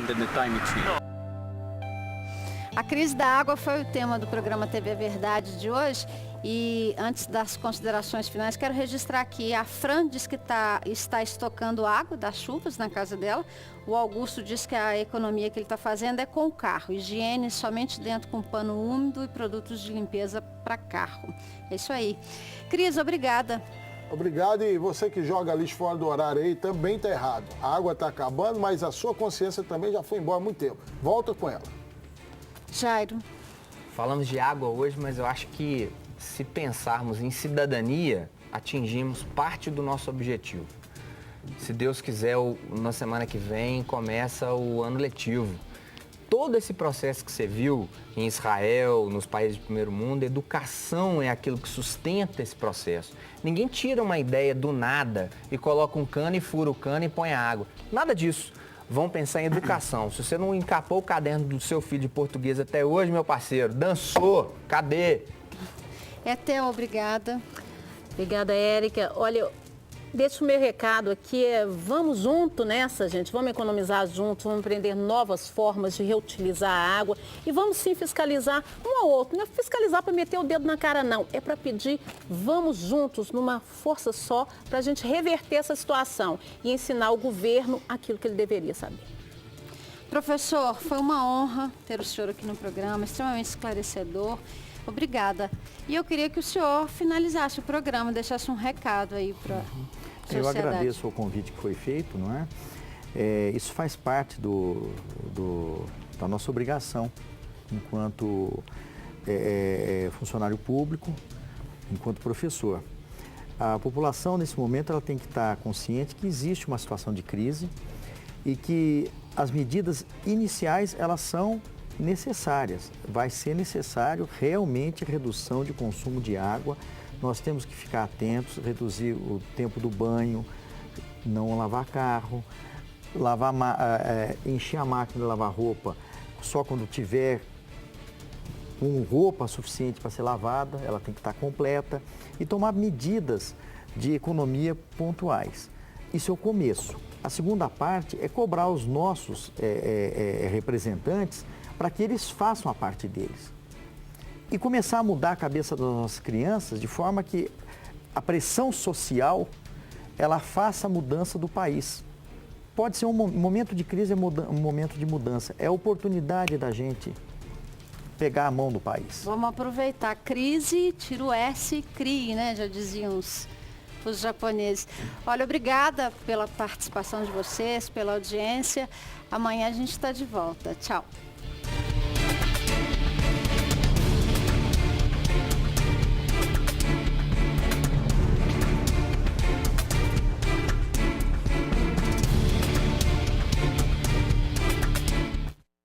A crise da água foi o tema do programa TV Verdade de hoje. E antes das considerações finais, quero registrar aqui, a Fran diz que está estocando água das chuvas na casa dela. O Augusto diz que a economia que ele está fazendo é com o carro. Higiene somente dentro com pano úmido e produtos de limpeza para carro. É isso aí. Cris, obrigada. Obrigado, e você que joga lixo fora do horário aí também está errado. A água está acabando, mas a sua consciência também já foi embora há muito tempo. Volta com ela. Jairo. Falamos de água hoje, mas eu acho que se pensarmos em cidadania, atingimos parte do nosso objetivo. Se Deus quiser, na semana que vem começa o ano letivo. Todo esse processo que você viu em Israel, nos países de primeiro mundo, educação é aquilo que sustenta esse processo. Ninguém tira uma ideia do nada e coloca um cano e fura o cano e põe a água. Nada disso. Vão pensar em educação. Se você não encapou o caderno do seu filho de português até hoje, meu parceiro, dançou, cadê? Theo, obrigada. Obrigada, Érica. Olha, deixa o meu recado aqui, vamos junto nessa, gente, vamos economizar juntos, vamos aprender novas formas de reutilizar a água e vamos sim fiscalizar um ao outro. Não é fiscalizar para meter o dedo na cara, não. É para pedir, vamos juntos, numa força só, para a gente reverter essa situação e ensinar o governo aquilo que ele deveria saber. Professor, foi uma honra ter o senhor aqui no programa, extremamente esclarecedor. Obrigada. E eu queria que o senhor finalizasse o programa, deixasse um recado aí para a sociedade. Eu agradeço o convite que foi feito, não é? Isso faz parte da nossa obrigação enquanto funcionário público, enquanto professor. A população, nesse momento, ela tem que estar consciente que existe uma situação de crise e que as medidas iniciais, elas são necessárias. Vai ser necessário realmente a redução de consumo de água. Nós temos que ficar atentos, reduzir o tempo do banho, não lavar carro, encher a máquina de lavar roupa só quando tiver com roupa suficiente para ser lavada, ela tem que estar completa, e tomar medidas de economia pontuais. Isso é o começo. A segunda parte é cobrar os nossos representantes para que eles façam a parte deles. E começar a mudar a cabeça das nossas crianças de forma que a pressão social, ela faça a mudança do país. Pode ser um momento de crise, um momento de mudança. É a oportunidade da gente pegar a mão do país. Vamos aproveitar. Crise, tira o S, crie, né? Já diziam os japoneses. Olha, obrigada pela participação de vocês, pela audiência. Amanhã a gente está de volta. Tchau.